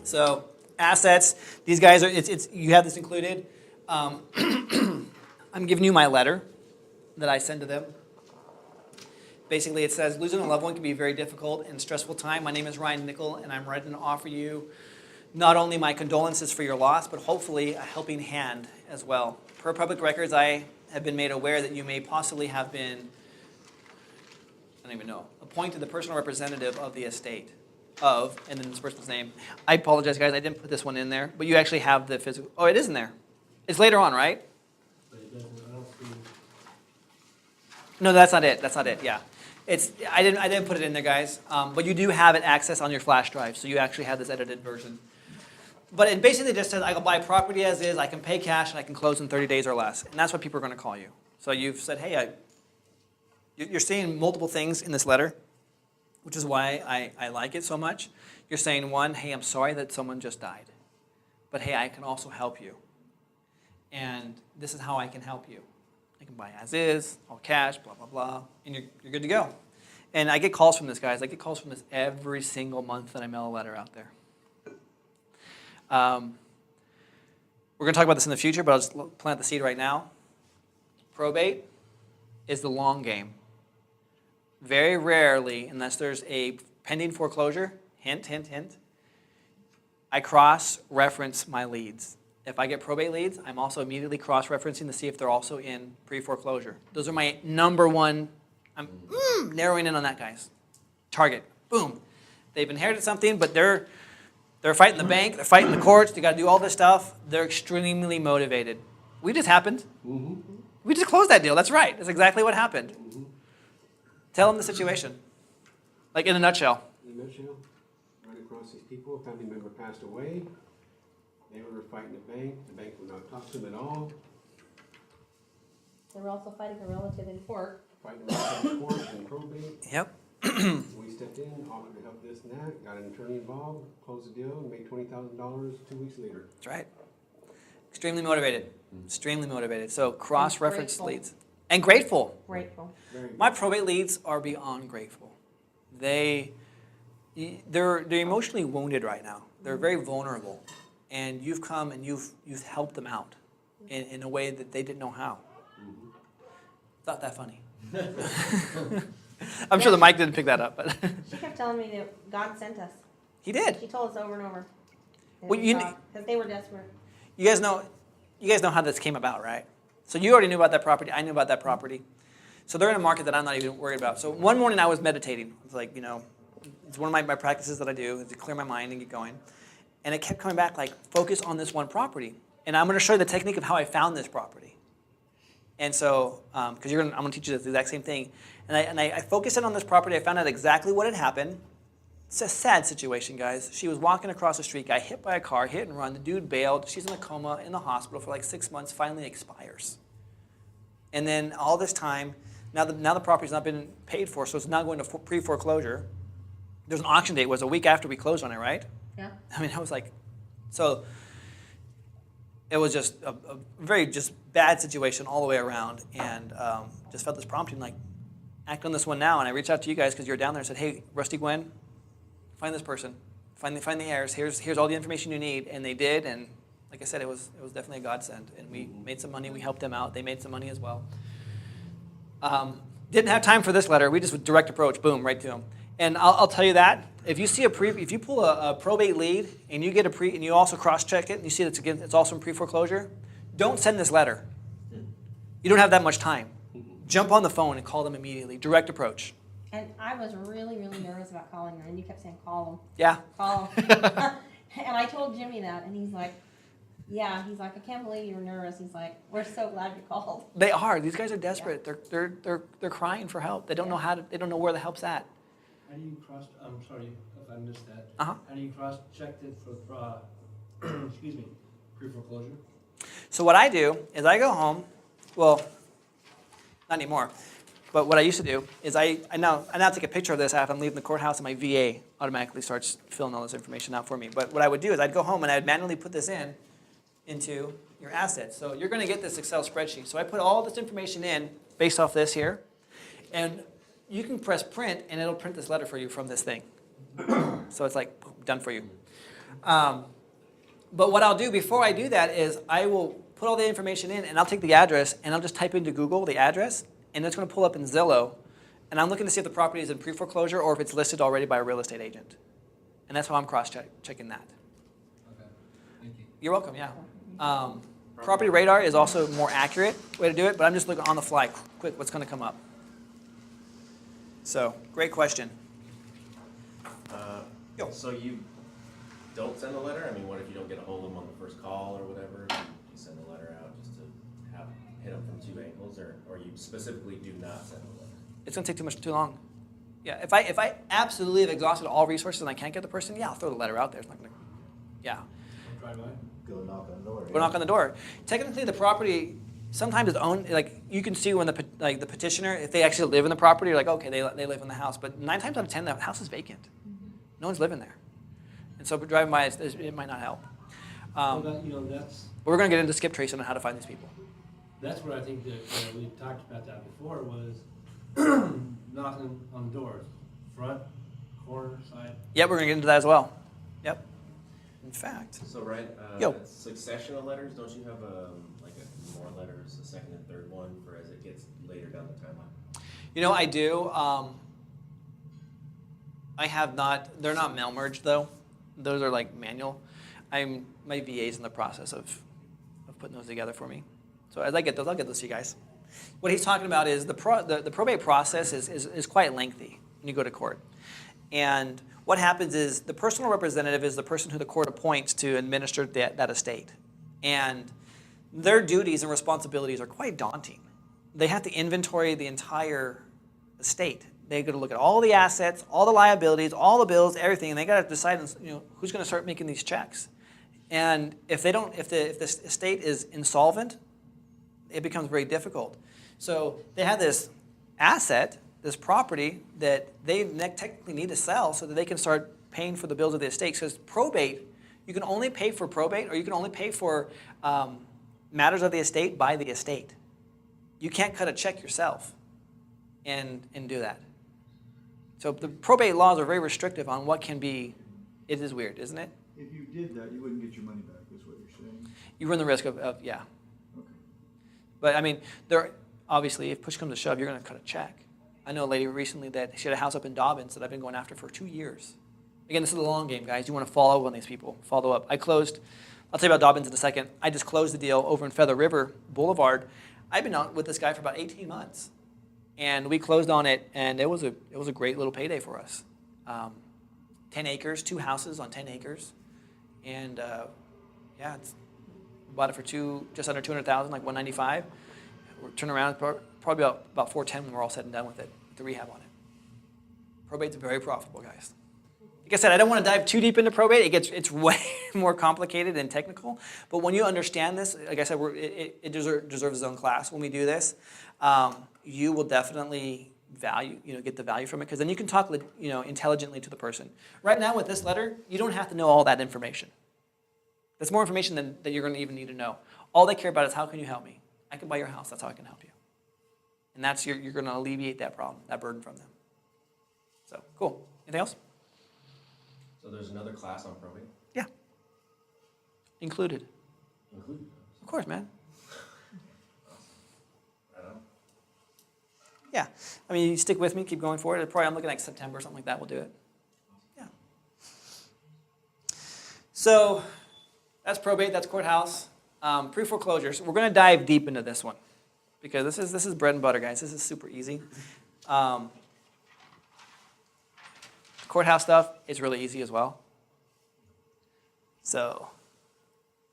So assets, these guys are, you have this included. I'm giving you my letter that I send to them. Basically, it says, losing a loved one can be a very difficult and stressful time. My name is Ryan Nickel, and I'm writing to offer you not only my condolences for your loss, but hopefully a helping hand as well. Per public records, I have been made aware that you may possibly have been, I don't even know, appointed the personal representative of the estate of, and then this person's name. I apologize, guys, I didn't put this one in there, but you actually have the physical, oh, it is in there. It's later on, right? No, that's not it. That's not it. Yeah, I didn't put it in there, guys. But you do have it access on your flash drive, so you actually have this edited version. But it basically just says I can buy property as is, I can pay cash, and I can close in 30 days or less, and that's what people are going to call you. So you've said, hey, you're saying multiple things in this letter, which is why I like it so much. You're saying, one, hey, I'm sorry that someone just died, but hey, I can also help you, and this is how I can help you. I can buy as is, all cash, blah, blah, blah, and you're good to go. And I get calls from this, guys. I get calls from this every single month that I mail a letter out there. We're going to talk about this in the future, but I'll just plant the seed right now. Probate is the long game. Very rarely, unless there's a pending foreclosure, hint, hint, hint, I cross-reference my leads. If I get probate leads, I'm also immediately cross-referencing to see if they're also in pre-foreclosure. Those are my number one, I'm narrowing in on that, guys. Target, boom. They've inherited something, but they're fighting the bank, they're fighting the courts, they got to do all this stuff. They're extremely motivated. We just happened. We just closed that deal, that's right. That's exactly what happened. Tell them the situation, like in a nutshell. In a nutshell, right across these people, a family member passed away. They were fighting the bank would not talk to them at all. They were also fighting a relative in court. Fighting a relative in court and probate. Yep. We stepped in, offered to help this and that, got an attorney involved, closed the deal, and made $20,000 2 weeks later. That's right. Extremely motivated. Extremely motivated. So cross-reference leads. And grateful. Grateful. My probate leads are beyond grateful. They're emotionally wounded right now. They're very vulnerable. And you've come and you've helped them out in a way that they didn't know how. It's not that funny. I'm sure the mic didn't pick that up, but She kept telling me that God sent us. He did. She told us over and over. Well, because they were desperate. You guys know how this came about, right? So you already knew about that property. I knew about that property. So they're in a market that I'm not even worried about. So one morning I was meditating. It's like, it's one of my practices that I do is to clear my mind and get going. And it kept coming back like, focus on this one property. And I'm going to show you the technique of how I found this property. And so, because I'm going to teach you the exact same thing. And I focused in on this property. I found out exactly what had happened. It's a sad situation, guys. She was walking across the street, got hit by a car, hit and run. The dude bailed. She's in a coma in the hospital for like 6 months, finally expires. And then all this time, now the property's not been paid for, so it's now going to pre-foreclosure. There's an auction date. It was a week after we closed on it, right? Yeah. I mean, I was like, so it was just a very just bad situation all the way around, and just felt this prompting, like, act on this one now. And I reached out to you guys because you were down there and said, hey, Rusty Gwen, find this person, find the heirs. Here's all the information you need, and they did. And like I said, it was definitely a godsend, and we made some money. We helped them out. They made some money as well. Didn't have time for this letter. We just would direct approach, boom, right to them. And I'll tell you that if you pull a probate lead and you get and you also cross-check it and you see that it's also in pre-foreclosure, don't send this letter. You don't have that much time. Jump on the phone and call them immediately. Direct approach. And I was really, really nervous about calling her, and you kept saying, call them. Yeah. Call them. And I told Jimmy that, and he's like, yeah, he's like, I can't believe you were nervous. He's like, we're so glad you called. They are. These guys are desperate. Yeah. They're crying for help. They don't know they don't know where the help's at. How do you I'm sorry if I missed that. Uh-huh. How do you cross-check it for, excuse me, pre-foreclosure? So what I do is I go home, well, not anymore, but what I used to do is I now take a picture of this after I'm leaving the courthouse, and my VA automatically starts filling all this information out for me. But what I would do is I'd go home and I'd manually put this into your assets. So you're going to get this Excel spreadsheet. So I put all this information in based off this here, and you can press print, and it'll print this letter for you from this thing. So it's like done for you. But what I'll do before I do that is I will put all the information in, and I'll take the address, and I'll just type into Google the address, and it's going to pull up in Zillow, and I'm looking to see if the property is in pre-foreclosure or if it's listed already by a real estate agent. And that's how I'm cross-checking that. Okay, thank you. You're welcome, yeah. Property Radar is also a more accurate way to do it, but I'm just looking on the fly, quick, what's going to come up. So, great question. Yo. So you don't send a letter? I mean, what if you don't get a hold of them on the first call or whatever? You send a letter out just to have, hit them from 2 angles, or you specifically do not send a letter? It's going to take too long. Yeah, if I absolutely have exhausted all resources and I can't get the person, yeah, I'll throw the letter out there. It's not going to, yeah. Try mine. Go knock on the door. Go knock on the door. Technically, the property sometimes is owned. Like you can see when the petitioner, if they actually live in the property, you're like, okay, they live in the house. But 9 times out of 10, the house is vacant. No one's living there, and so driving by, it might not help. Well, that, you know, that's, But we're going to get into skip tracing on how to find these people. that's what I think that, we talked about that before, was knocking on doors, front, corner, side. Yep, we're going to get into that as well. Yep. In fact, So, Ryan, Yo. succession of letters, don't you have more letters, a second and third one for as it gets later down the timeline? you know, I do. I have not. They're not mail merged though. Those are like manual. My VA's in the process of putting those together for me. So as I get those, I'll get those to you guys. What he's talking about is the probate process is quite lengthy when you go to court. And what happens is the personal representative is the person who the court appoints to administer that estate. And their duties and responsibilities are quite daunting. They have to inventory the entire estate. They got to look at all the assets, all the liabilities, all the bills, everything, and they got to decide, who's going to start making these checks. And if they don't, if the estate is insolvent, it becomes very difficult. So they have this asset, this property that they technically need to sell so that they can start paying for the bills of the estate. Because probate, you can only pay for probate, or you can only pay for matters of the estate by the estate. You can't cut a check yourself and do that. So the probate laws are very restrictive on what can be. It is weird, isn't it? If you did that, you wouldn't get your money back, is what you're saying? You run the risk of yeah. Okay. But I mean, obviously, if push comes to shove, you're going to cut a check. I know a lady recently that she had a house up in Dobbins that I've been going after for 2 years. Again, this is the long game, guys. You want to follow up on these people. Follow up. I'll tell you about Dobbins in a second. I just closed the deal over in Feather River Boulevard. I've been out with this guy for about 18 months. And we closed on it, and it was a great little payday for us. 10 acres, 2 houses on 10 acres. And bought it for just under $200,000, like $195. We're turning around probably about $410 when we're all said and done with it, the rehab on it. Probate's very profitable, guys. Like I said, I don't want to dive too deep into probate. It's way more complicated and technical. But when you understand this, like I said, it deserves its own class when we do this. You will definitely get the value from it, because then you can talk intelligently to the person. Right now with this letter, you don't have to know all that information. That's more information than you're going to even need to know. All they care about is, how can you help me? I can buy your house. That's how I can help you. And that's you're going to alleviate that problem, that burden from them. So cool. Anything else? So there's another class on probate? Yeah. Included. Included? Of course, man. I don't know. Yeah. I mean, you stick with me, keep going for it. I'm looking like September or something like that. We'll do it. Yeah. So that's probate. That's courthouse. Pre-foreclosures. We're going to dive deep into this one, because this is bread and butter, guys. This is super easy. Courthouse stuff is really easy as well. So,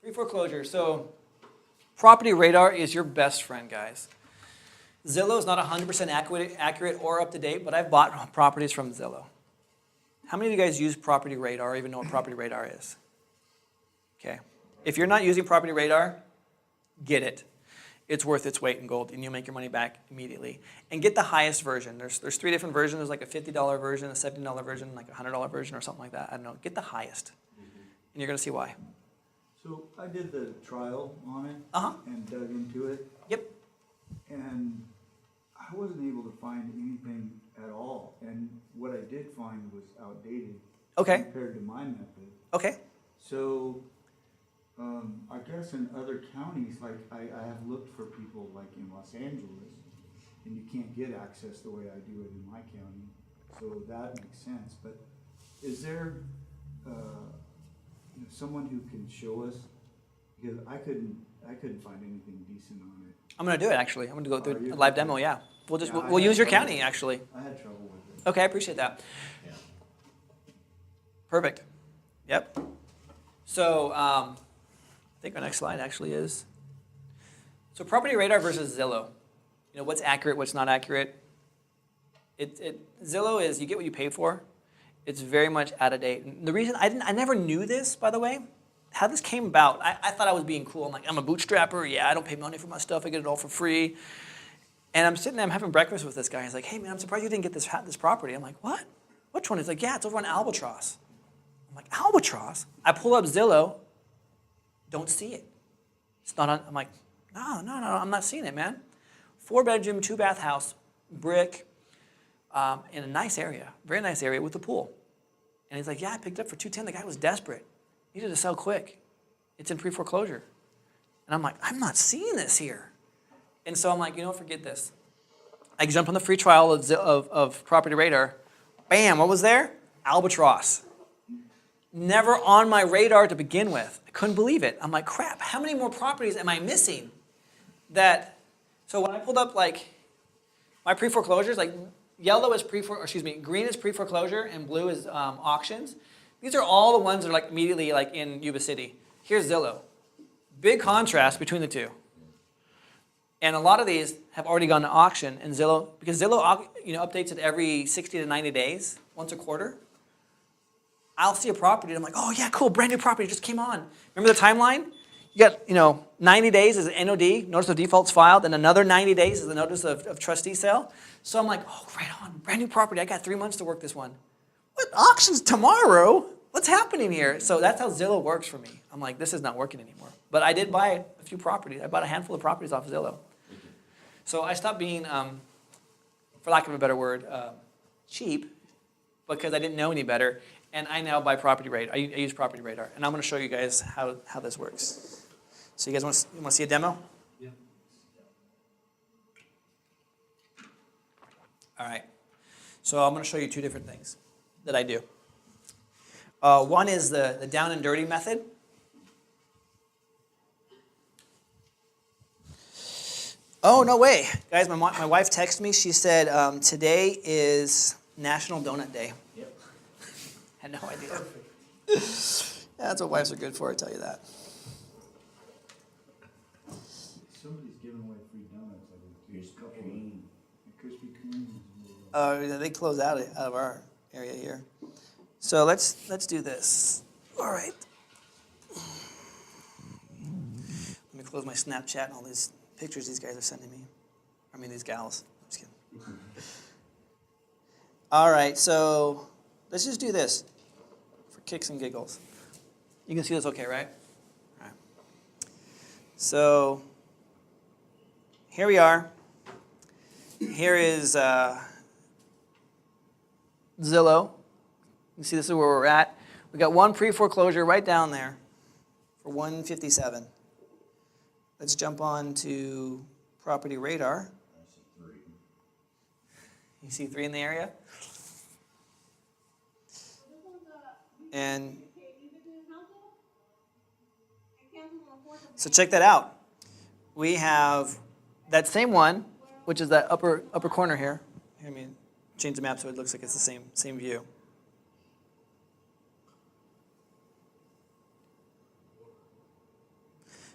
pre-foreclosure. So, Property Radar is your best friend, guys. Zillow is not 100% accurate or up to date, but I've bought properties from Zillow. How many of you guys use Property Radar or even know what Property Radar is? Okay. If you're not using Property Radar, get it. It's worth its weight in gold, and you'll make your money back immediately. And get the highest version. There's 3 different versions. There's like a $50 version, a $70 version, like a $100 version, or something like that. I don't know. Get the highest, and you're going to see why. So I did the trial on it and dug into it, Yep. and I wasn't able to find anything at all. And what I did find was outdated Okay. compared to my method. Okay. So, I guess in other counties, like, I have looked for people like in Los Angeles, and you can't get access the way I do it in my county, so that makes sense, but is there, someone who can show us? Because I couldn't find anything decent on it. I'm gonna do it, actually. I'm gonna go Are through you? a live demo, yeah. We'll Yeah, I we'll use your had trouble. county, actually. I had trouble with it. Okay, I appreciate that. Yeah. Perfect. Yep. So, I think our next slide actually is. So Property Radar versus Zillow. You know, what's accurate, what's not accurate. Zillow is, you get what you pay for. It's very much out of date. And the reason, I never knew this, by the way, how this came about. I thought I was being cool. I'm like, I'm a bootstrapper. Yeah, I don't pay money for my stuff. I get it all for free. And I'm sitting there, I'm having breakfast with this guy. He's like, hey man, I'm surprised you didn't get this property. I'm like, what? Which one? He's like, yeah, it's over on Albatross. I'm like, Albatross? I pull up Zillow, don't see it. It's not on, I'm like, no, I'm not seeing it, man. 4-bedroom, 2-bath house, brick, in a nice area, very nice area with a pool. And he's like, yeah, I picked it up for $210. The guy was desperate. Needed to sell quick. It's in pre-foreclosure. And I'm like, I'm not seeing this here. And so I'm like, forget this. I jump on the free trial of Property Radar. Bam, what was there? Albatross. Never on my radar to begin with. I couldn't believe it. I'm like, crap, how many more properties am I missing? So when I pulled up like my pre-foreclosures, like yellow is green is pre-foreclosure and blue is auctions. These are all the ones that are like immediately like in Yuba City. Here's Zillow. Big contrast between the two. And a lot of these have already gone to auction, and Zillow, because Zillow updates it every 60 to 90 days, once a quarter. I'll see a property, and I'm like, oh yeah, cool, brand new property just came on. Remember the timeline? You got 90 days is an NOD, notice of default's filed, and another 90 days is the notice of trustee sale. So I'm like, oh, right on, brand new property. I got 3 months to work this one. What, auctions tomorrow? What's happening here? So that's how Zillow works for me. I'm like, this is not working anymore. But I did buy a few properties. I bought a handful of properties off Zillow. So I stopped being, for lack of a better word, cheap, because I didn't know any better. And I now buy Property Radar. I use Property Radar. And I'm going to show you guys how this works. So you guys want to see a demo? Yeah. All right. So I'm going to show you 2 different things that I do. One is the down and dirty method. Oh, no way. Guys, my wife texted me. She said, today is National Donut Day. Yep. Had no idea. Yeah, that's what wives are good for, I tell you that. Somebody's giving away free donuts, I think. There's a couple of Krispy Kremes. They close out of our area here. So let's do this. All right. Let me close my Snapchat and all these pictures these guys are sending me. I mean, these gals. I'm just kidding. All right, so let's just do this for kicks and giggles. You can see this okay, right? All right. So here we are. Here is Zillow. You see this is where we're at. We got one pre-foreclosure right down there for $157. Let's jump on to Property Radar. You see 3 in the area? And so check that out. We have that same one, which is that upper corner here. Let me change the map so it looks like it's the same view.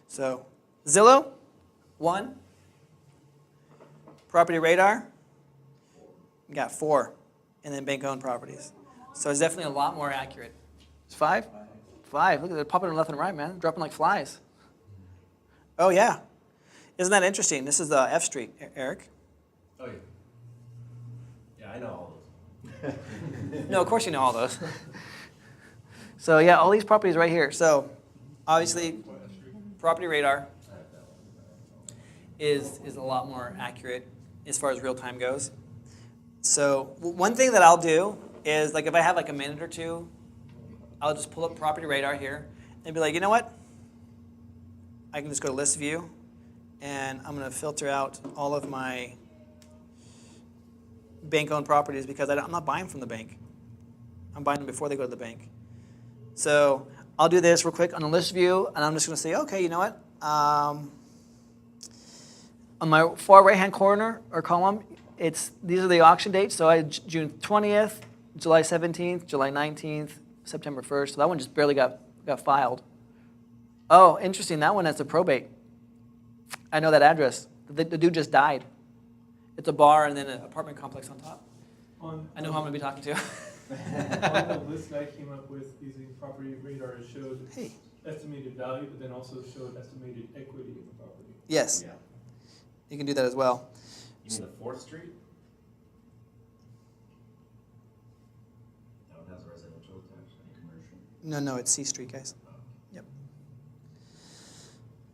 So Zillow, 1. Property Radar, we got 4. And then bank-owned properties. So it's definitely a lot more accurate. It's 5? 5. Look at it popping left and right, man. Dropping like flies. Oh, yeah. Isn't that interesting? This is F Street, Eric. Oh, yeah. Yeah, I know all those. No, of course you know all those. So, yeah, all these properties right here. So, obviously, Property Radar is a lot more accurate as far as real time goes. So one thing that I'll do is, like, if I have like a minute or two, I'll just pull up Property Radar here, and be like, you know what? I can just go to list view, and I'm going to filter out all of my bank-owned properties because I'm not buying from the bank. I'm buying them before they go to the bank. So I'll do this real quick on the list view, and I'm just going to say, okay, you know what? On my far right-hand corner or column, these are the auction dates. So I had June 20th, July 17th, July 19th, September 1st. So that one just barely got filed. Oh, interesting. That one has a probate. I know that address. The dude just died. It's a bar and then an apartment complex on top. I know who I'm going to be talking to. On the list I came up with using Property Radar, it showed Hey. estimated value, but then also showed estimated equity in the property. Yes, Yeah. you can do that as well. You mean the 4th Street? That one has residential attached and commercial. No, it's C Street, guys. Yep.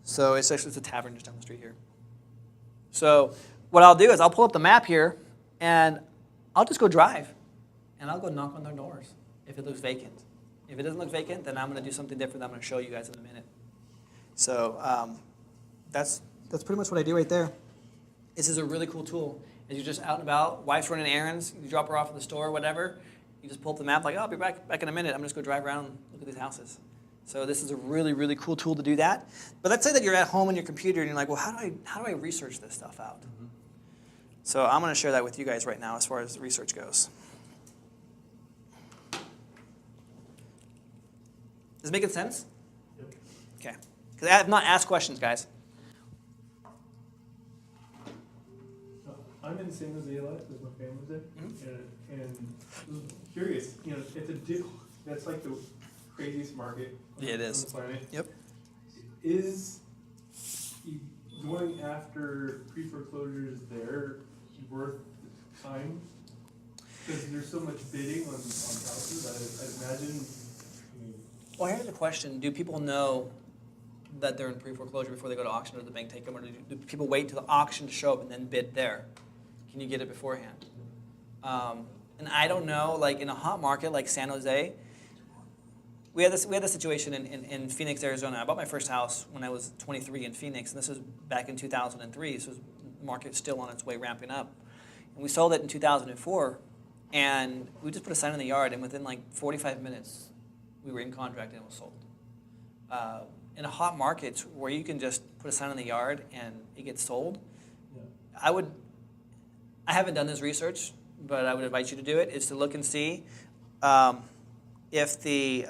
So it's a tavern just down the street here. So what I'll do is I'll pull up the map here, and I'll just go drive, and I'll go knock on their doors if it looks vacant. If it doesn't look vacant, then I'm going to do something different that I'm going to show you guys in a minute. So that's pretty much what I do right there. This is a really cool tool. As you're just out and about, wife's running errands, you drop her off at the store, whatever, you just pull up the map like, oh, I'll be back in a minute. I'm just going to go drive around and look at these houses. So this is a really, really cool tool to do that. But let's say that you're at home on your computer and you're like, well, how do I research this stuff out? Mm-hmm. So I'm going to share that with you guys right now as far as research goes. Is it making sense? Yep. Okay. Because I have not asked questions, guys. I'm in San Jose a lot because my family's there, Mm-hmm. and I'm curious, it's that's like the craziest market Yeah, it is. on the planet. Yep. Is going after pre-foreclosures there worth the time? Because there's so much bidding on houses, I imagine. Well, here's the question. Do people know that they're in pre-foreclosure before they go to auction or the bank take them? Or do people wait till the auction to show up and then bid there? Can you get it beforehand? And I don't know, like in a hot market like San Jose, we had this situation in Phoenix, Arizona. I bought my first house when I was 23 in Phoenix, and this was back in 2003. So the market's still on its way ramping up. And we sold it in 2004, and we just put a sign in the yard, and within like 45 minutes, we were in contract and it was sold. In a hot market where you can just put a sign in the yard and it gets sold, Yeah. I haven't done this research, but I would invite you to do it, is to look and see if the,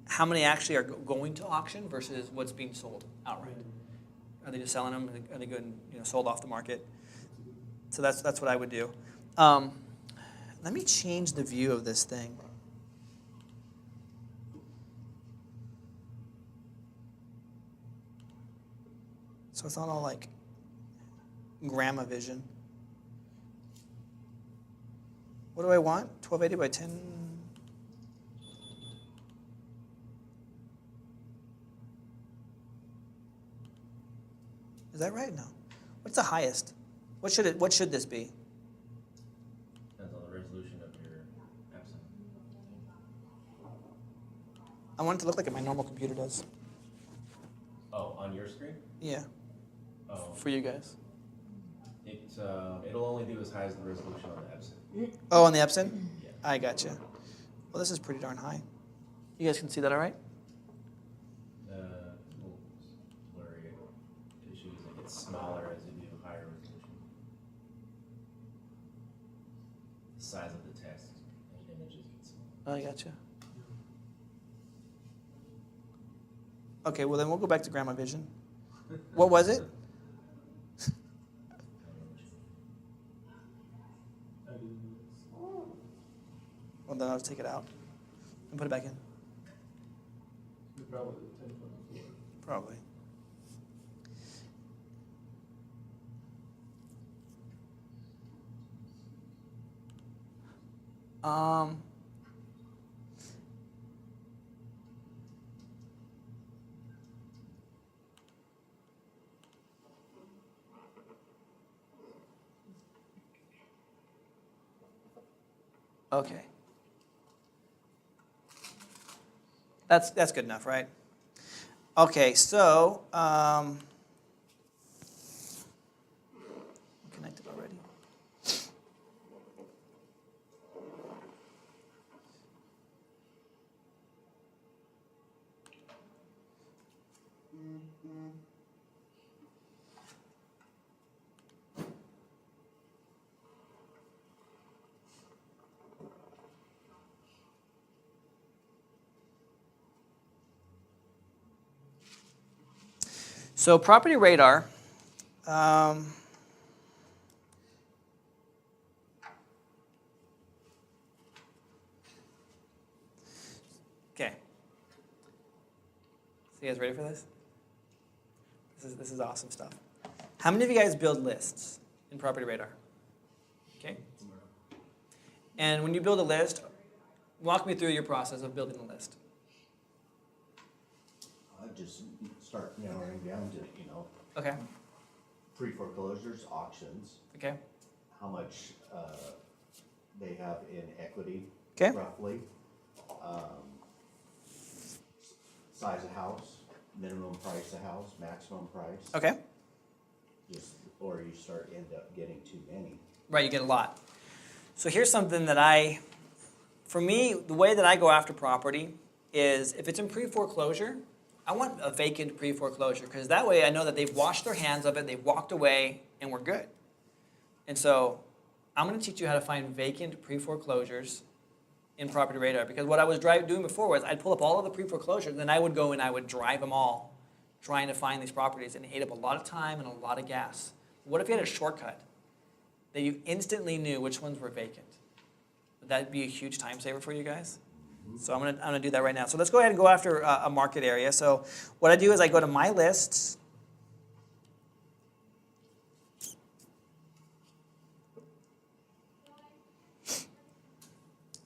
how many actually are going to auction versus what's being sold outright. Are they just selling them? Are they getting sold off the market? So that's what I would do. Let me change the view of this thing. So it's not all like Gamma Vision. What do I want? 1280 by 10. Is that right? No. What's the highest? What should this be? Depends on the resolution of your Epson. I want it to look like my normal computer does. Oh, on your screen? Yeah, Oh, for you guys. it'll only do as high as the resolution on the Epson. Oh, on the Epson? Yeah. I gotcha. Well, this is pretty darn high. You guys can see that all right? A little blurry issues. It gets smaller as you do higher resolution. The size of the text and images get smaller. I gotcha. Okay, well then we'll go back to Gamma Vision. What was it? I didn't know this. Well, then I'll just take it out and put it back in. Probably the 1024. Probably. Okay. That's good enough, right? Okay, so, connected already. So property radar, okay. So you guys ready for this? This is awesome stuff. How many of you guys build lists in property radar? Okay. And when you build a list, walk me through your process of building a list. I just start narrowing down to, Okay. pre-foreclosures, auctions, Okay. how much, they have in equity. Okay. Roughly. Size of house, minimum price of house, maximum price. Okay. Or you end up getting too many. Right, you get a lot. So here's something that for me, the way that I go after property is if it's in pre-foreclosure, I want a vacant pre-foreclosure because that way I know that they've washed their hands of it, they've walked away, and we're good. And so I'm going to teach you how to find vacant pre-foreclosures in Property Radar because what I was doing before was I'd pull up all of the pre-foreclosures, then I would go and I would drive them all trying to find these properties and it ate up a lot of time and a lot of gas. What if you had a shortcut that you instantly knew which ones were vacant? Would that be a huge time saver for you guys? So I'm gonna do that right now. So let's go ahead and go after a market area. So what I do is I go to my lists.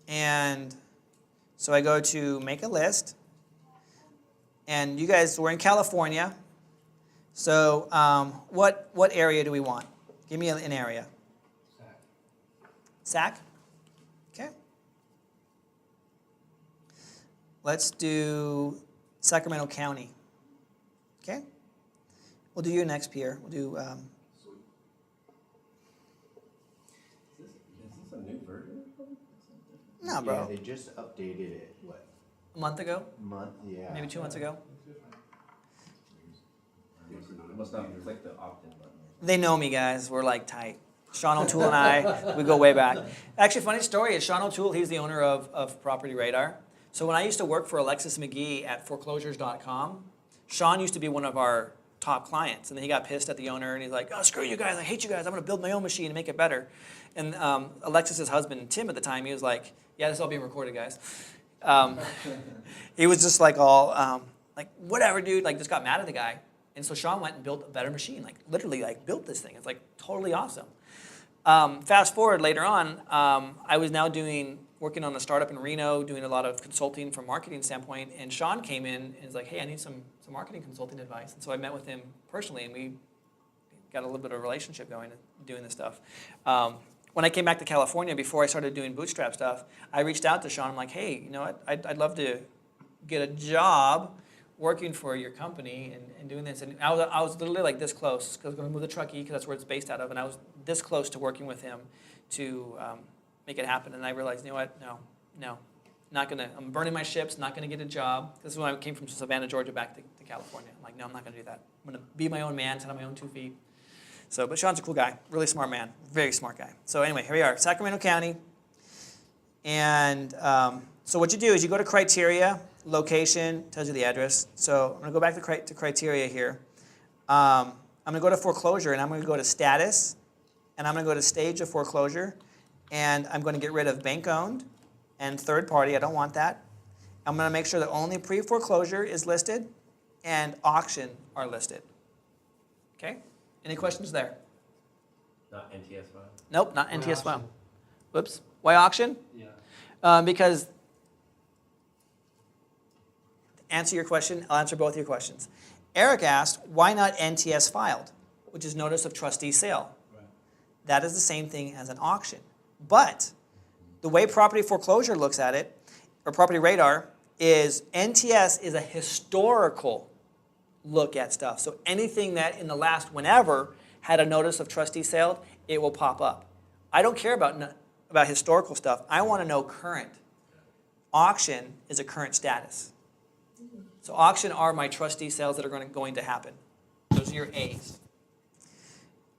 And so I go to make a list. And you guys, we're in California. So what area do we want? Give me an area. SAC? Okay. Let's do Sacramento County. Okay. We'll do you next, Pierre. We'll do. Is this a new version? No, bro. Yeah, they just updated it, A month ago, month, yeah. maybe 2 months ago. I must not have clicked the opt-in button. They know me, guys. We're like tight. Sean O'Toole and I, we go way back. Actually, funny story is Sean O'Toole, he's the owner of Property Radar. So when I used to work for Alexis McGee at foreclosures.com, Sean used to be one of our top clients. And then he got pissed at the owner and he's like, oh, screw you guys. I hate you guys. I'm going to build my own machine and make it better. And Alexis's husband, Tim, at the time, he was like, yeah, this is all being recorded, guys. He was just like all, like, whatever, dude. Like, just got mad at the guy. And so Sean went and built a better machine, like literally like built this thing. It's like totally awesome. Fast forward later on, I was now working on a startup in Reno, doing a lot of consulting from a marketing standpoint. And Sean came in and was like, hey, I need some marketing consulting advice. And so I met with him personally and we got a little bit of a relationship going doing this stuff. When I came back to California, before I started doing bootstrap stuff, I reached out to Sean. I'm like, hey, you know what? I'd love to get a job working for your company and doing this. And I was literally like this close, because I was going to move to Truckee, because that's where it's based out of. And I was this close to working with him to make it happen. And I realized, you know what? No. Not gonna. I'm burning my ships, not going to get a job. This is when I came from Savannah, Georgia, back to California. I'm like, no, I'm not going to do that. I'm going to be my own man, stand on my own 2 feet. So, but Sean's a cool guy, really smart man, very smart guy. So anyway, here we are, Sacramento County. And so what you do is you go to criteria, location, tells you the address. So I'm going to go back to criteria here. I'm going to go to foreclosure, and I'm going to go to status, and I'm going to go to stage of foreclosure, and I'm going to get rid of bank-owned and third party. I don't want that. I'm going to make sure that only pre-foreclosure is listed and auction are listed. Okay? Any questions there? Not NTS file? Nope, not Why NTS file. auction? Whoops. Why auction? Yeah. Because, to answer your question, I'll answer both your questions. Eric asked, why not NTS filed, which is notice of trustee sale? Right. That is the same thing as an auction. But the way property foreclosure looks at it, or property radar, is NTS is a historical look at stuff. So anything that in the last whenever had a notice of trustee sale, it will pop up. I don't care about historical stuff. I want to know current. Auction is a current status. So auction are my trustee sales that are going to happen. Those are your A's.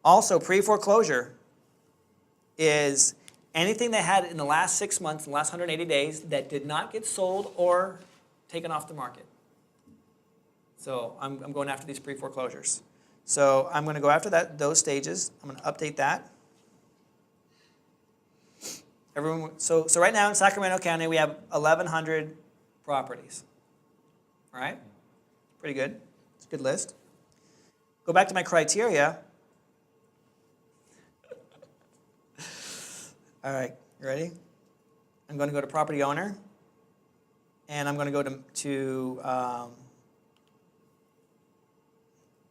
Also, pre-foreclosure is anything that had in the last 6 months, in the last 180 days, that did not get sold or taken off the market. So I'm going after these pre-foreclosures. So I'm going to go after those stages. I'm going to update that. So right now in Sacramento County, we have 1,100 properties. All right? Pretty good. It's a good list. Go back to my criteria. All right, you ready? I'm going to go to property owner, and I'm going to go to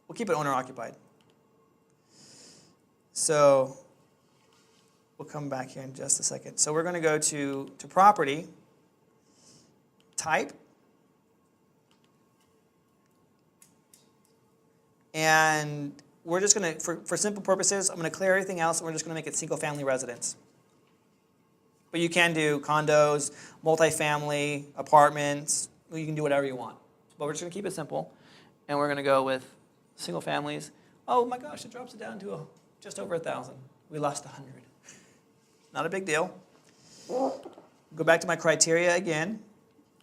we'll keep it owner occupied. So we'll come back here in just a second. So we're going to go to property, type, and we're just going to, for simple purposes, I'm going to clear everything else, and we're just going to make it single-family residence. But you can do condos, multifamily, apartments. You can do whatever you want. But we're just going to keep it simple. And we're going to go with single families. Oh my gosh, it drops it down to just over 1,000. We lost 100. Not a big deal. Go back to my criteria again.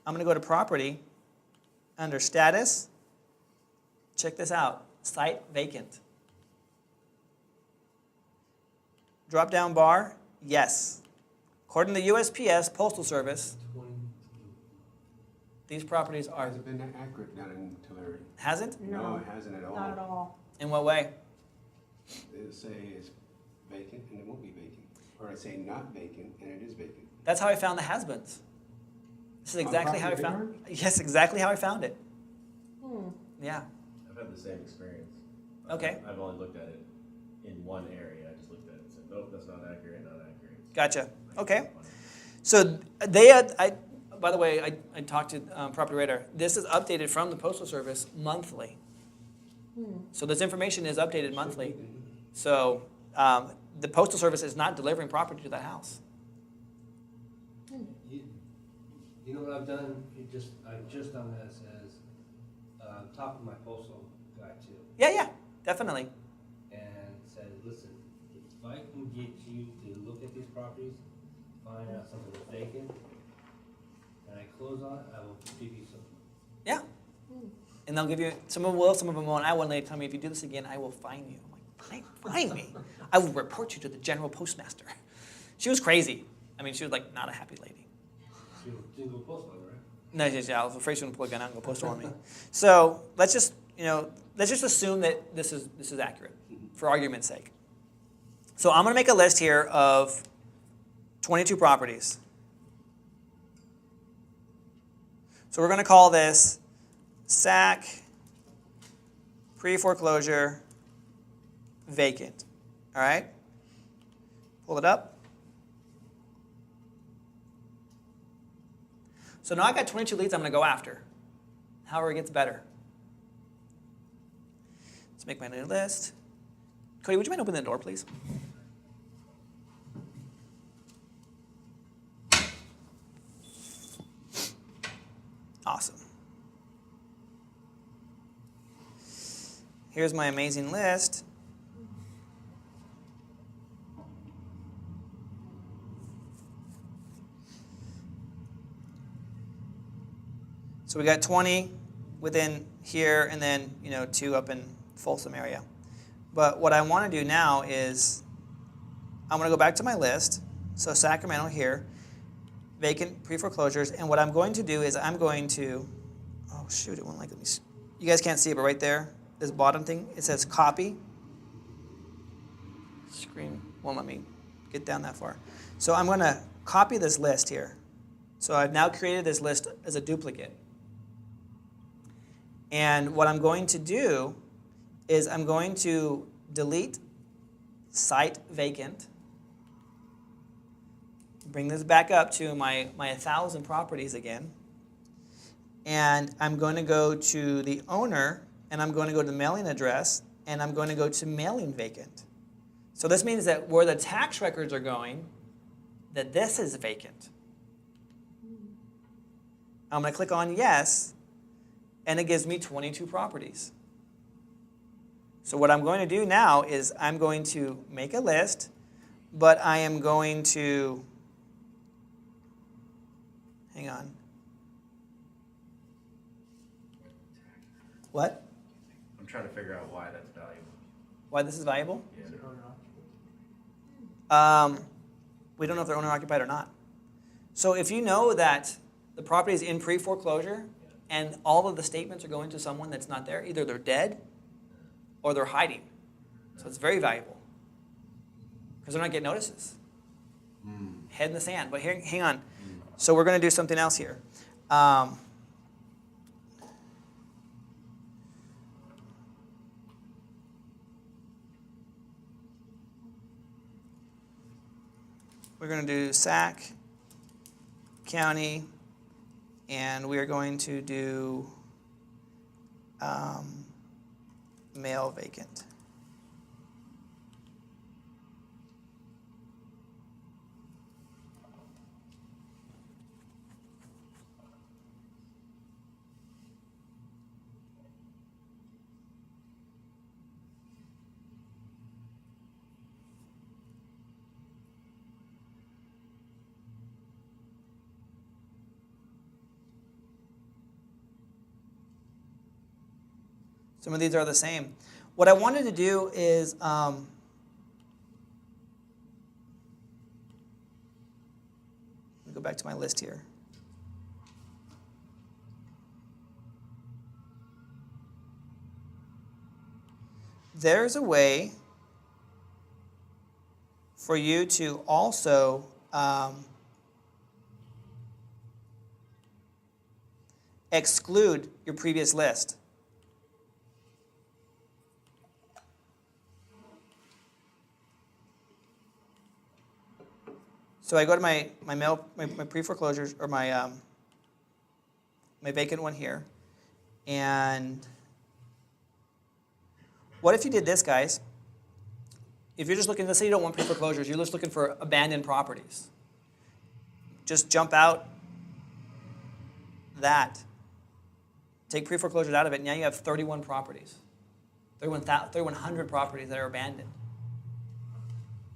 I'm going to go to property. Under status, check this out. Site vacant. Drop down bar, yes. According to the USPS Postal Service, these properties are... Has it been that accurate down in Tulare? Hasn't? No, it hasn't at all. Not at all. In what way? It'll say it's vacant and it won't be vacant. Or it'll say not vacant and it is vacant. That's how I found the has-beens. This is exactly how I Property found Vineyard? Yes, exactly how I found it. Yeah. I've had the same experience. Okay. I've only looked at it in one area. I just looked at it and said, nope, that's not accurate, not accurate. Gotcha. Okay. So they had, by the way, I talked to Property Radar. This is updated from the Postal Service monthly. So this information is updated monthly. So the Postal Service is not delivering property to that house. You know what I've done? I've just done this as top of my postal guy too, Yeah, definitely. and said, listen, if I can get you to look at these properties, find out something that's vacant, and I close on it, I will give you some. Yeah. And they'll give you, some of them will, some of them won't. I had one lady tell me, if you do this again, I will fine you. I'm like, fine me? I will report you to the general postmaster. She was crazy. I mean, she was like not a happy lady. You didn't go post one, right? No, I was afraid she was gonna pull a gun out and go post it on me. So let's just assume that this is accurate, for argument's sake. So I'm gonna make a list here of 22 properties. So we're gonna call this SAC pre-foreclosure vacant. All right? Pull it up. So now I got 22 leads I'm going to go after. However, it gets better. Let's make my new list. Cody, would you mind opening the door, please? Awesome. Here's my amazing list. So we got 20 within here, and then 2 up in Folsom area. But what I want to do now is I'm going to go back to my list. So Sacramento here, vacant pre-foreclosures, and what I'm going to do is I'm going to, oh shoot, it won't let me. You guys can't see it, but right there, this bottom thing, it says copy. Screen won't let me get down that far. So I'm going to copy this list here. So I've now created this list as a duplicate. And what I'm going to do is I'm going to delete site vacant, bring this back up to my 1,000 properties again, and I'm going to go to the owner, and I'm going to go to the mailing address, and I'm going to go to mailing vacant. So this means that where the tax records are going, that this is vacant. I'm going to click on yes, and it gives me 22 properties. So what I'm going to do now is I'm going to make a list, but I am going to, hang on. What? I'm trying to figure out why that's valuable. Why this is valuable? Yeah. We don't know if they're owner occupied or not. So if you know that the property is in pre-foreclosure and all of the statements are going to someone that's not there, either they're dead or they're hiding. So it's very valuable because they're not getting notices. Head in the sand. But here, hang on. So we're going to do something else here. We're going to do Sac County, and we are going to do mail vacant. Some of these are the same. What I wanted to do is let me go back to my list here. There's a way for you to also exclude your previous list. So I go to my pre-foreclosures, or my vacant one here. And what if you did this, guys? If you're just looking, let's say you don't want pre-foreclosures, you're just looking for abandoned properties. Just jump out that. Take pre-foreclosures out of it, and now you have 31 properties. 3,100 properties that are abandoned.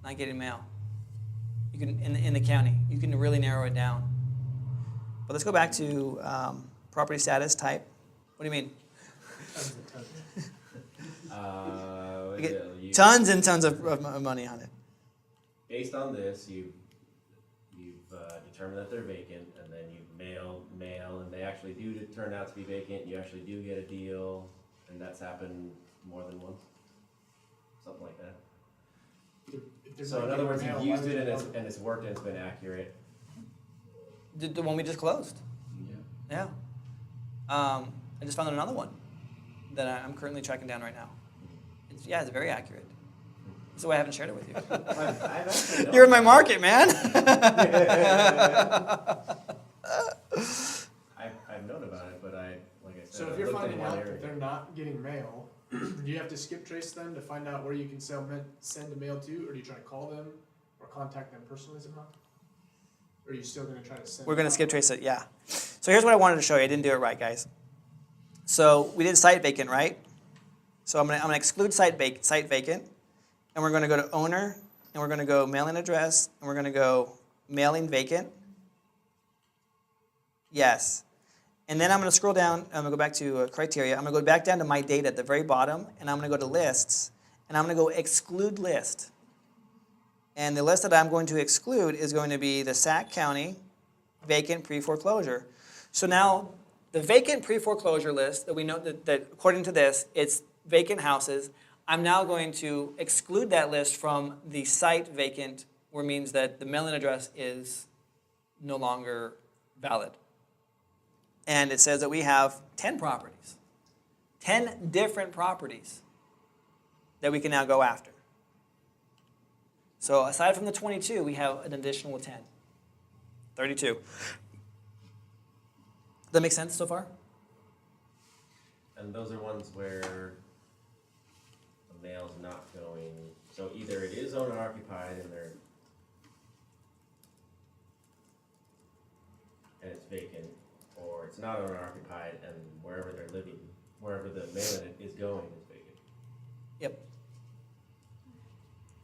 Not getting mail. You can in the county. You can really narrow it down. But let's go back to property status type. What do you mean? You get tons and tons of money on it. Based on this, you've determined that they're vacant, and then you mail, and they actually do turn out to be vacant. You actually do get a deal, and that's happened more than once. Something like that. So in other words, you've used it and it's worked and it's been accurate. The one we just closed. Yeah. Yeah. I just found another one that I'm currently tracking down right now. It's very accurate. That's why I haven't shared it with you. I've actually You're in my market, man. I've known about it, but like I said, So I if you're looked in finding one out area. that they're not getting mail, do you have to skip trace them to find out where you can send the mail to, or do you try to call them or contact them personally somehow? Or are you still going to try to send? We're going to skip trace it, yeah. So here's what I wanted to show you. I didn't do it right, guys. So we did site vacant, right? So I'm going to exclude site vacant, and we're going to go to owner, and we're going to go mailing address, and we're going to go mailing vacant. Yes. And then I'm going to scroll down, I'm going to go back to criteria. I'm going to go back down to my data at the very bottom, and I'm going to go to lists, and I'm going to go exclude list. And the list that I'm going to exclude is going to be the Sac County vacant pre-foreclosure. So now the vacant pre-foreclosure list that we know that according to this, it's vacant houses. I'm now going to exclude that list from the site vacant, where it means that the mailing address is no longer valid. And it says that we have 10 properties, 10 different properties that we can now go after. So aside from the 22, we have an additional 10, 32. that make sense so far? And those are ones where the mail's not going, so either it is owner occupied and it's vacant, or it's not owner occupied and wherever they're living, wherever the mailing is going is vacant. Yep.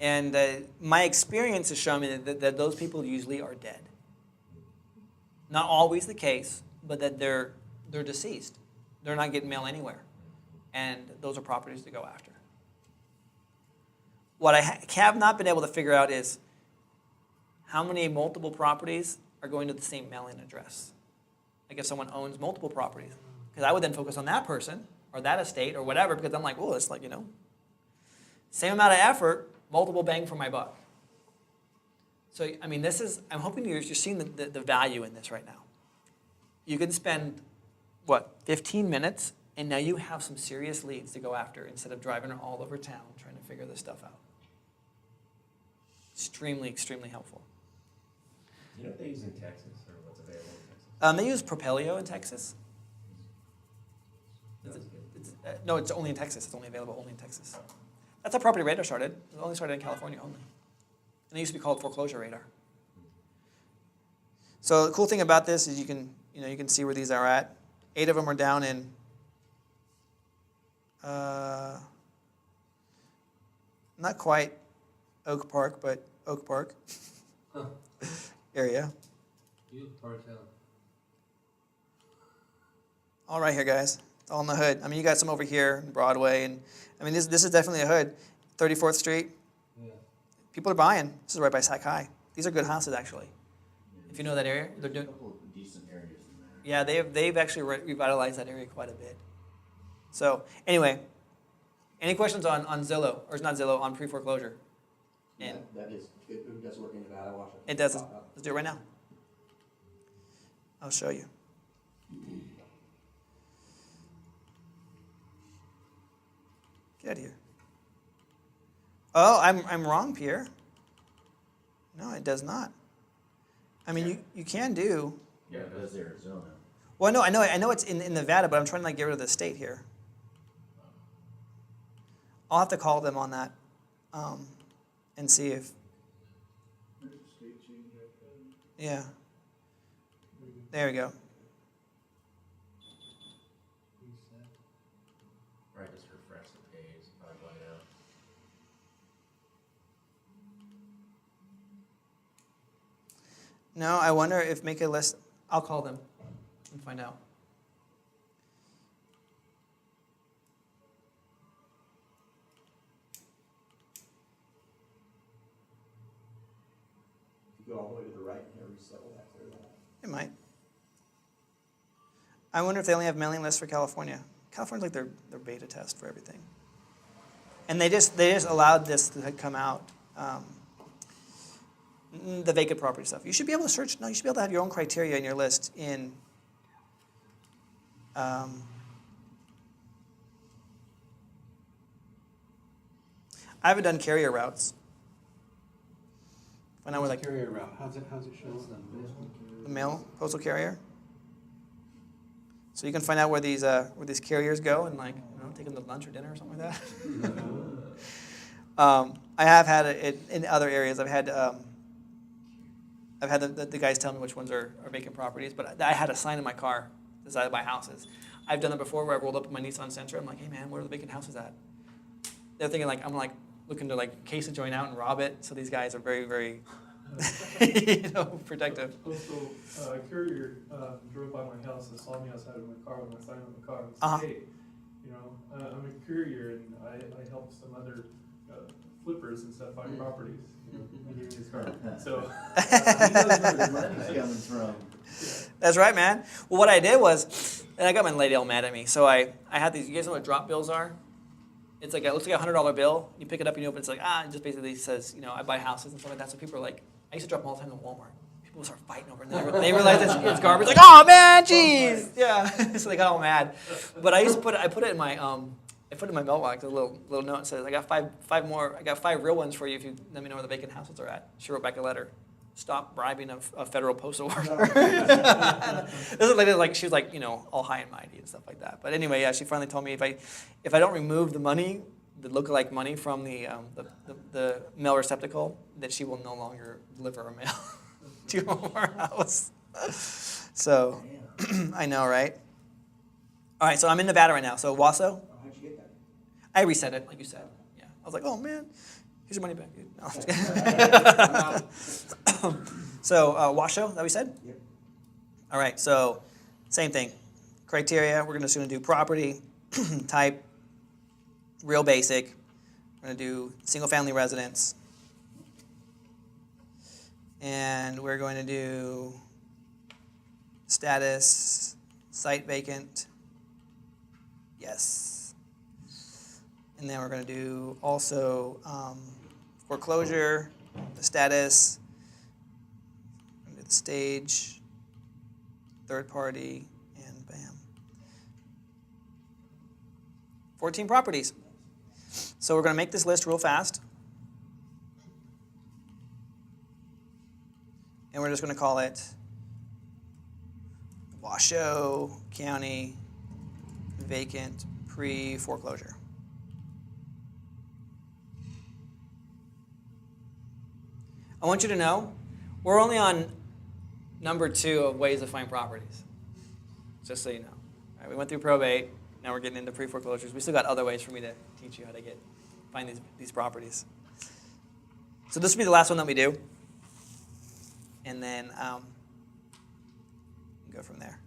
And my experience has shown me that those people usually are dead. Not always the case, but that they're deceased. They're not getting mail anywhere. And those are properties to go after. What I have not been able to figure out is how many multiple properties are going to the same mailing address. Like if someone owns multiple properties. Because I would then focus on that person or that estate or whatever, because I'm like, oh, it's like, same amount of effort, multiple bang for my buck. So, I mean, I'm hoping you're seeing the value in this right now. You can spend, 15 minutes, and now you have some serious leads to go after instead of driving all over town trying to figure this stuff out. Extremely, extremely helpful. You know what they use in Texas, or what's available in Texas? They use Propelio in Texas. No, it's only in Texas. It's only available only in Texas. That's how Property Radar started. It only started in California only. And it used to be called Foreclosure Radar. So the cool thing about this is you can see where these are at. 8 of them are down in not quite Oak Park, but Oak Park area. You Partel. All right here, guys. It's all in the hood. I mean, you got some over here, Broadway, and I mean, this is definitely a hood. 34th Street. Yeah. People are buying. This is right by Sac High. These are good houses, actually. If you know that area, they're doing. A couple of decent areas in there. Yeah, they've actually revitalized that area quite a bit. So anyway, any questions on Zillow, or not Zillow, on pre-foreclosure? And That is, it does work in Nevada, Washington. it does. Let's do it right now. I'll show you. Get out of here. Oh, I'm wrong, Pierre. No, it does not. I mean, you can do. Yeah, it does Arizona. Well, no, I know it's in Nevada, but I'm trying to get rid of the state here. I'll have to call them on that, and see if. Yeah. There we go. Right, just refresh the page, probably white out. No, I wonder if make a list. I'll call them and find out. If you go all the way to the right and hit reset, will that clear that? It might. I wonder if they only have mailing lists for California. California's like their beta test for everything. And they just allowed this to come out. The vacant property stuff. You should be able to search. No, you should be able to have your own criteria in your list in. I haven't done carrier routes. Find out where like Carrier route, how's it show? the mail postal carrier. So you can find out where these carriers go and take them to lunch or dinner or something like that. I have had it in other areas. I've had the guys tell me which ones are vacant properties, but I had a sign in my car decided by houses. I've done it before where I rolled up in my Nissan Sentra. I'm like, hey man, where are the vacant houses at? They're thinking I'm looking to case a joint out and rob it. So these guys are very, very protective. Postal carrier drove by my house and saw me outside of my car with my sign on the car and said, Uh-huh. hey, I'm a courier and I help some other flippers and stuff find properties. And gave me his card. So he knows where the money's coming from. That's right, man. Well, what I did was, and I got my lady all mad at me. So I had these. You guys know what drop bills are? It's it looks like a $100 bill. You pick it up and you open it. It's it just basically says, I buy houses and stuff like that. So people are like, I used to drop them all the time in Walmart. People start fighting over it. And they realize it's garbage. Like, oh man, jeez, yeah. So they got all mad. But I used to put it in my I put it in my mailbox. A little note that says, I got five more. I got 5 real ones for you if you let me know where the vacant houses are at. She wrote back a letter. stop bribing a federal postal worker. This is like she was like, you know, all high and mighty and stuff like that. But anyway, yeah, she finally told me if I don't remove the money, the lookalike money from the mail receptacle, that she will no longer deliver her mail to our house. So, I know, right? All right, so I'm in Nevada right now. So Wasso, How'd you get that? I reset it, like you said. Yeah, I was like, oh man, here's your money back, dude. No, I'm just kidding. So Washoe, that we said? Yep. All right, so same thing. Criteria, we're just gonna do property, type, real basic. We're gonna do single-family residence. And we're going to do status, site vacant, yes. And then we're going to do also foreclosure, the status, the stage, third party, and bam. 14 properties. So we're going to make this list real fast. And we're just going to call it Washoe County vacant pre-foreclosure. I want you to know, we're only on number 2 of ways to find properties. Just so you know. All right, we went through probate, now we're getting into pre-foreclosures. We still got other ways for me to teach you how to find these properties. So this will be the last one that we do. And then go from there.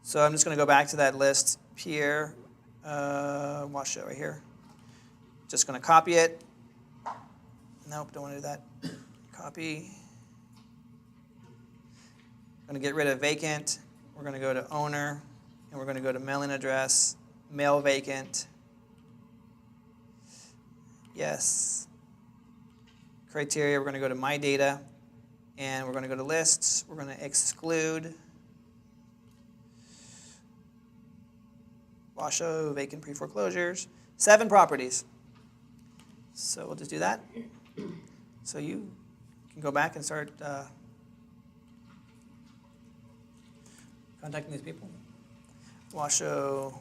So I'm just going to go back to that list here. Washoe right here. Just going to copy it. Nope, don't want to do that. Copy. I'm going to get rid of vacant. We're going to go to owner. And we're going to go to mailing address, mail vacant. Yes. Criteria, we're going to go to my data. And we're going to go to lists. We're going to exclude Washoe, vacant pre-foreclosures. 7 properties. So we'll just do that. So you can go back and start contacting these people. Washoe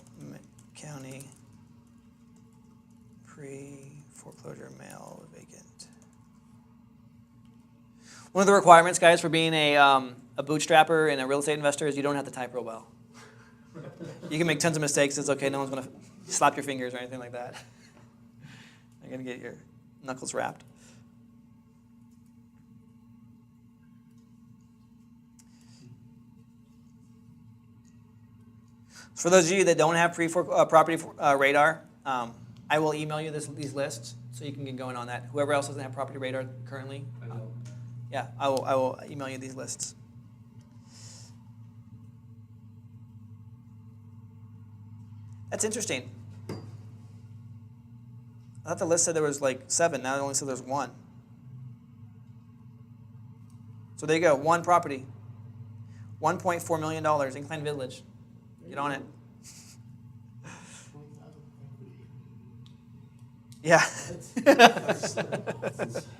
County pre-foreclosure mail vacant. One of the requirements, guys, for being a bootstrapper and a real estate investor is you don't have to type real well. You can make tons of mistakes. It's okay. No one's going to slap your fingers or anything like that. You're going to get your knuckles wrapped. For those of you that don't have property radar, I will email you these lists so you can get going on that. Whoever else doesn't have property radar currently, yeah, I will email you these lists. That's interesting. I thought the list said there was like 7. Now it only said there's 1. So there you go. 1 property. $1.4 million, Incline Village. Get on it. Yeah. That's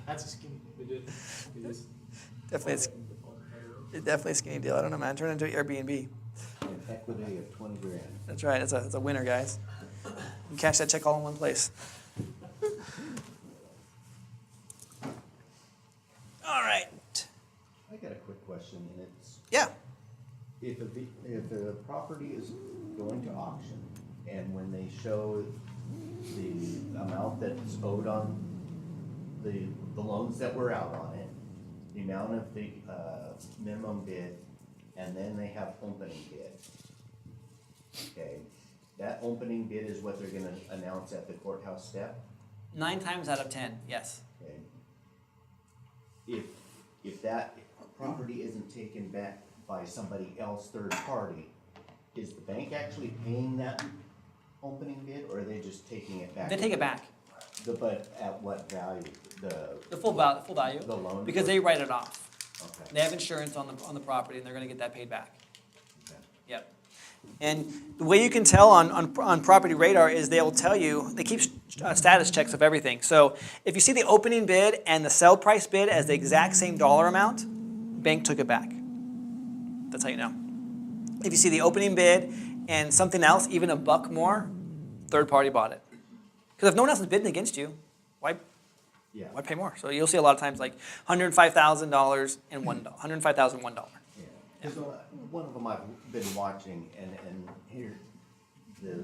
a skinny. Definitely a skinny deal. I don't know, man. Turn it into an Airbnb. An equity of 20 grand. That's right. It's a winner, guys. You can cash that check all in one place. All right. I got a quick question, and it's, Yeah. if a property is going to auction, and when they show the amount that's owed on the loans that were out on it, the amount of the minimum bid, and then they have opening bid. Okay, that opening bid is what they're gonna announce at the courthouse step. 9 times out of 10, yes. Okay. If that property isn't taken back by somebody else, third party, is the bank actually paying that opening bid, or are they just taking it back? They take it back. But at what value? The full value. The loan? Because they write it off. Okay. They have insurance on the property, and they're going to get that paid back. Okay. Yep. And the way you can tell on Property Radar is they'll tell you, they keep status checks of everything. So if you see the opening bid and the sell price bid as the exact same dollar amount, bank took it back. That's how you know. If you see the opening bid and something else, even a buck more, third party bought it. Because if no one else is bidding against you, why Yeah. pay more? So you'll see a lot of times like $105,000 and $105,001. Yeah. Because one of them I've been watching, and here, the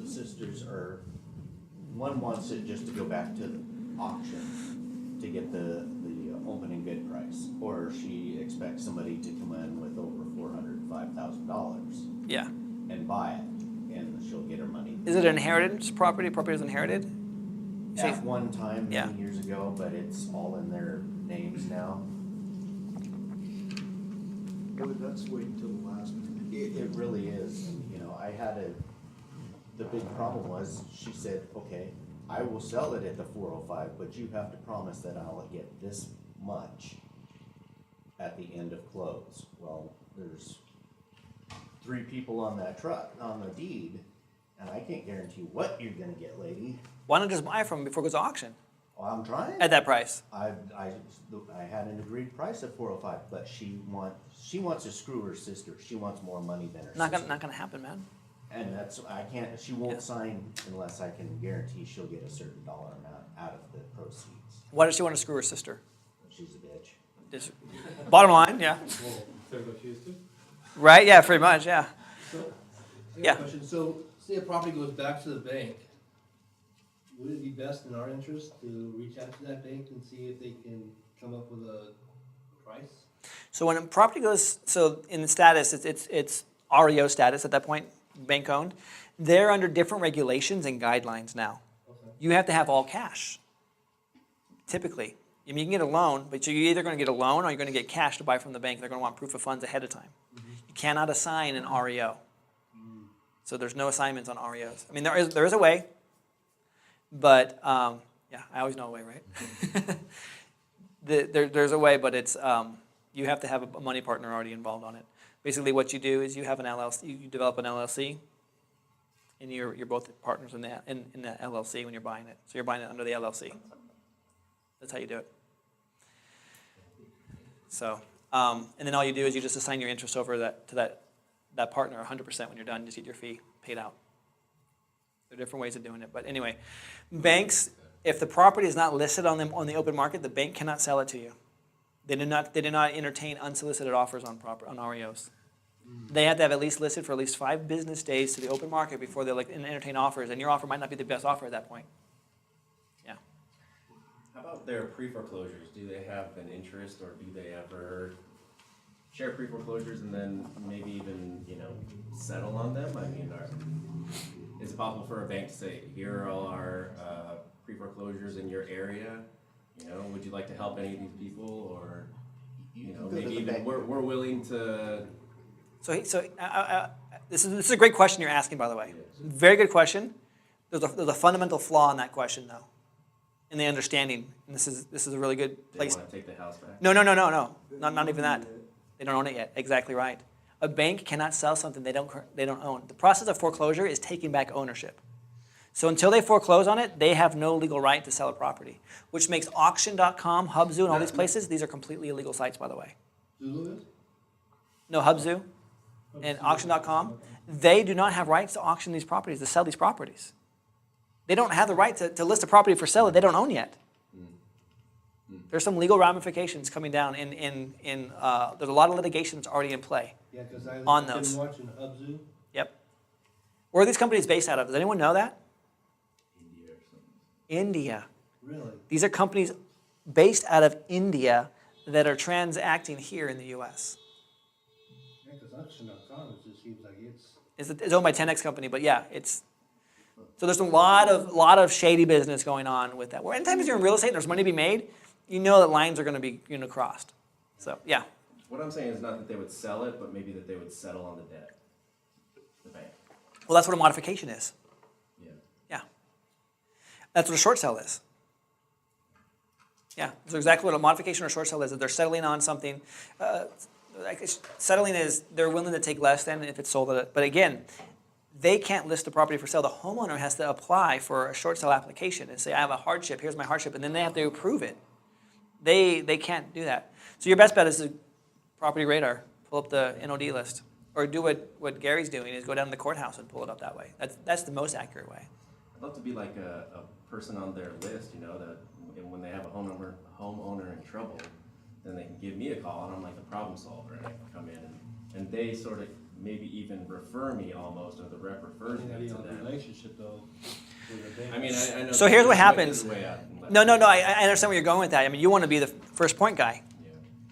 sisters are, one wants it just to go back to auction to get the opening bid price, or she expects somebody to come in with over $405,000 Yeah. and buy it, and she'll get her money. Is it an inheritance property? Property is inherited? See- At one time, Yeah. many years ago, but it's all in their names now. But that's waiting till the last minute. It really is, and, you know, the big problem was, she said, okay, I will sell it at the 405, but you have to promise that I'll get this much at the end of close. Well, there's 3 people on that truck, on the deed, and I can't guarantee what you're gonna get, lady. Why not just buy from them before it goes to auction Well, I'm trying. at that price? I had an agreed price at 405, but she wants to screw her sister. She wants more money than her sister. Not gonna happen, man. And she Yeah. won't sign unless I can guarantee she'll get a certain dollar amount out of the proceeds. Why does she want to screw her sister? She's a bitch. Just- bottom line, yeah. Well, says what she used to. Right? Yeah, pretty much, yeah. So, I got Yeah. a question. So, say a property goes back to the bank, would it be best in our interest to reach out to that bank and see if they can come up with a price? So when a property goes, so in the status, it's REO status at that point, bank owned. They're under different regulations and guidelines now. Okay. You have to have all cash, typically. I mean, you can get a loan, but you're either going to get a loan or you're going to get cash to buy from the bank. They're going to want proof of funds ahead of time. You cannot assign an REO. So there's no assignments on REOs. I mean, there is a way, but yeah, I always know a way, right? There's a way, but it's you have to have a money partner already involved on it. Basically, what you do is you have an LLC, you develop an LLC, and you're both partners in the LLC when you're buying it. So you're buying it under the LLC. That's how you do it. So, and then all you do is you just assign your interest over to that partner 100% when you're done. Just get your fee paid out. There are different ways of doing it, but anyway, banks, if the property is not listed on the open market, the bank cannot sell it to you. They do not entertain unsolicited offers on REOs. They have to have at least listed for at least 5 business days to the open market before they entertain offers, and your offer might not be the best offer at that point. Yeah. How about their pre-foreclosures? Do they have an interest, or do they ever share pre-foreclosures and then maybe even, settle on them? I mean, is it possible for a bank to say, here are all our pre-foreclosures in your area? Would you like to help any of these people, or maybe even we're willing to. So this is a great question you're asking, by the way. Very good question. There's a fundamental flaw in that question, though, in the understanding. And this is a really good They place. want to take the house back? No. Not even that. They don't own it yet. Exactly right. A bank cannot sell something they don't own. The process of foreclosure is taking back ownership. So until they foreclose on it, they have no legal right to sell a property, which makes auction.com, Hubzu, and all these places, these are completely illegal sites, by the way. Zulu is? No, Hubzu and auction.com, they do not have rights to auction these properties, to sell these properties. They don't have the right to list a property for sale that they don't own yet. There's some legal ramifications coming down there's a lot of litigation that's already in play. Yeah, because On I've those. been watching Hubzu. Yep. Where are these companies based out of? Does anyone know that? India. Really? These are companies based out of India that are transacting here in the U.S. Yeah, because auction.com, it just seems like it's. It's owned by 10X company, but yeah, so there's a lot of shady business going on with that. Where anytime you're in real estate and there's money to be made, you know that lines are going to be crossed. So yeah. What I'm saying is not that they would sell it, but maybe that they would settle on the debt. The bank. Well, that's what a modification is. Yeah. Yeah. That's what a short sale is. Yeah, that's exactly what a modification or short sale is. That they're settling on something. like, settling is, they're willing to take less than if it's sold at it. But again, they can't list the property for sale. The homeowner has to apply for a short sale application and say, I have a hardship, here's my hardship, and then they have to approve it. They can't do that. So your best bet is to property radar, pull up the NOD list. Or do what Gary's doing, is go down to the courthouse and pull it up that way. That's the most accurate way. I'd love to be like a person on their list, you know, that when they have a homeowner in trouble, then they can give me a call and I'm like the problem solver and I can come in and they sort of maybe even refer me almost, or the rep refers me to them. Relationship though. with the bank. I mean, I know. So here's what there's happens. a way out and let- No, I understand where you're going with that. I mean, you want to be the first point guy. Yeah.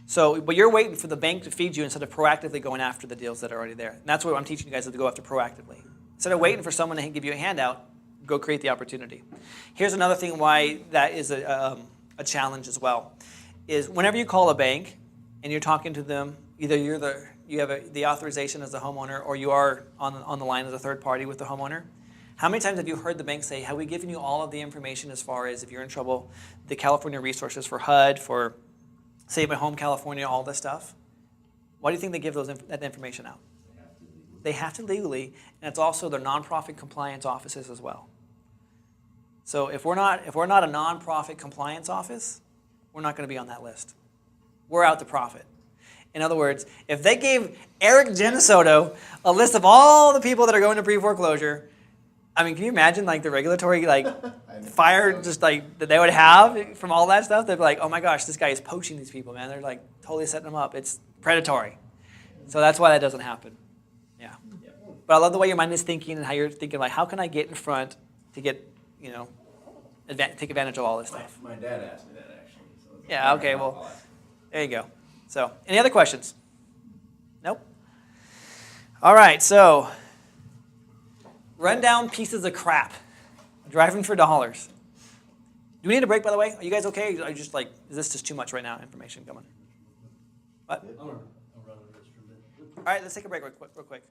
So, but you're waiting for the bank to feed you instead of proactively going after the deals that are already there. And that's what I'm teaching you guys, is to go after proactively. Instead of waiting for someone to give you a handout, go create the opportunity. Here's another thing why that is a challenge as well, is whenever you call a bank and you're talking to them, either you have the authorization as the homeowner, or you are on the line as a third party with the homeowner. How many times have you heard the bank say, have we given you all of the information as far as if you're in trouble, the California resources for HUD, for Save My Home California, all this stuff? Why do you think they give that information out? They have to legally, and it's also their nonprofit compliance offices as well. So if we're not a nonprofit compliance office, we're not going to be on that list. We're out to profit. In other words, if they gave Eric Genesoto a list of all the people that are going to pre-foreclosure, I mean, can you imagine like the regulatory fire just like that they would have from all that stuff? They'd be like, oh my gosh, this guy is poaching these people, man. They're like totally setting them up. It's predatory. So that's why that doesn't happen. Yeah. But I love the way your mind is thinking and how you're thinking like, how can I get in front to get, take advantage of all this stuff? My dad asked me that actually. So it's Yeah, okay, I'll well, ask. there you go. So, any other questions? Nope. All right, so run down pieces of crap. Driving for dollars. Do we need a break, by the way? Are you guys okay? Are you just like, is this just too much right now, information coming? What? I'll run the rest for a minute. All right, let's take a break real quick.